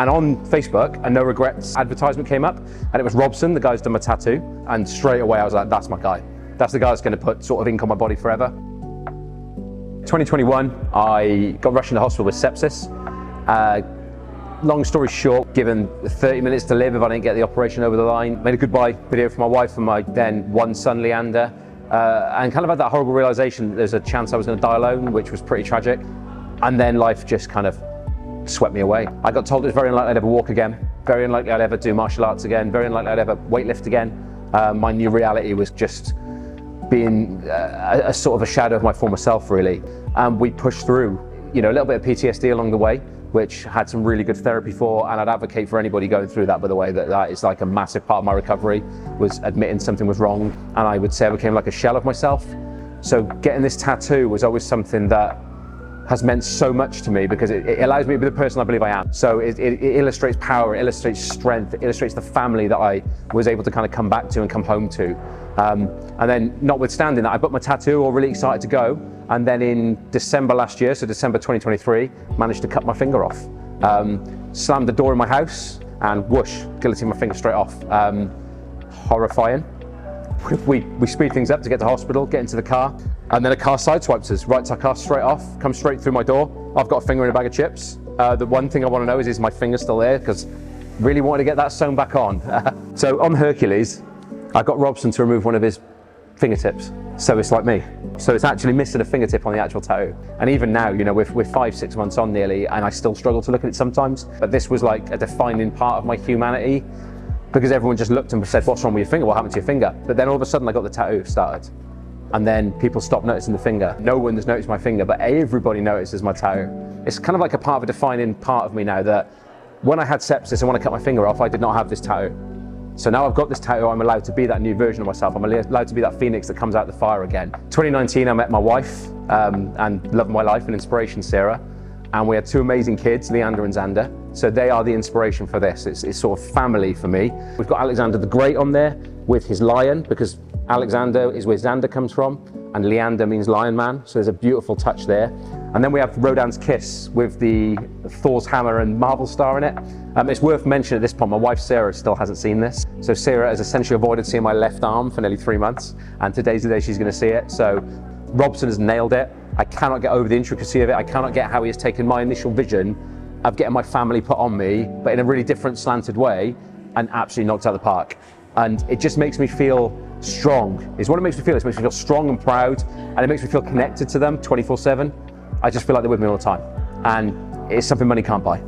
And on Facebook, a no regrets advertisement came up, and it was Robson, the guy who's done my tattoo. And straight away I was like, that's my guy. That's the guy that's going to put sort of ink on my body forever. 2021, I got rushed into hospital with sepsis. Long story short, given 30 minutes to live if I didn't get the operation over the line, made a goodbye video for my wife and my then one son, Leander, and kind of had that horrible realization that there's a chance I was going to die alone, which was pretty tragic. And then life just kind of swept me away. I got told it was very unlikely I'd ever walk again, very unlikely I'd ever do martial arts again, very unlikely I'd ever weightlift again. My new reality was just being a sort of a shadow of my former self, really. And we pushed through, a little bit of PTSD along the way, which had some really good therapy for, and I'd advocate for anybody going through that, by the way, that is like a massive part of my recovery, was admitting something was wrong. And I would say I became like a shell of myself. So getting this tattoo was always something that has meant so much to me, because it allows me to be the person I believe I am. So it illustrates power, it illustrates strength, it illustrates the family that I was able to kind of come back to and come home to. And then notwithstanding that, I booked my tattoo, all really excited to go. And then in December last year, so December 2023, managed to cut my finger off. Slammed the door in my house and whoosh, guillotine my finger straight off. Horrifying. We speed things up to get to hospital, get into the car, and then a car sideswipes us, writes our car straight off, comes straight through my door. I've got a finger in a bag of chips. The one thing I want to know is my finger still there? Because really wanted to get that sewn back on. So on Hercules, I got Robson to remove one of his fingertips. So it's like me. So it's actually missing a fingertip on the actual tattoo. And even now, we're 5-6 months on nearly, and I still struggle to look at it sometimes. But this was like a defining part of my humanity, because everyone just looked and said, what's wrong with your finger? What happened to your finger? But then all of a sudden I got the tattoo started. And then people stopped noticing the finger. No one has noticed my finger, but everybody notices my tattoo. It's kind of like a part of a defining part of me now, that when I had sepsis and when I cut my finger off, I did not have this tattoo. So now I've got this tattoo, I'm allowed to be that new version of myself. I'm allowed to be that phoenix that comes out the fire again. 2019, I met my wife and love of my life and inspiration, Sarah. And we had two amazing kids, Leander and Xander. So they are the inspiration for this. It's sort of family for me. We've got Alexander the Great on there with his lion, because Alexander is where Xander comes from, and Leander means lion man. So there's a beautiful touch there. And then we have Rodan's Kiss with the Thor's hammer and Marvel star in it. It's worth mentioning at this point, my wife Sarah still hasn't seen this. So Sarah has essentially avoided seeing my left arm for nearly 3 months. And today's the day she's gonna see it. So Robson has nailed it. I cannot get over the intricacy of it. I cannot get how he has taken my initial vision of getting my family put on me, but in a really different slanted way, and absolutely knocked out of the park. And it just makes me feel strong. It's what it makes me feel. It makes me feel strong and proud, and it makes me feel connected to them 24/7. I just feel like they're with me all the time. And it's something money can't buy.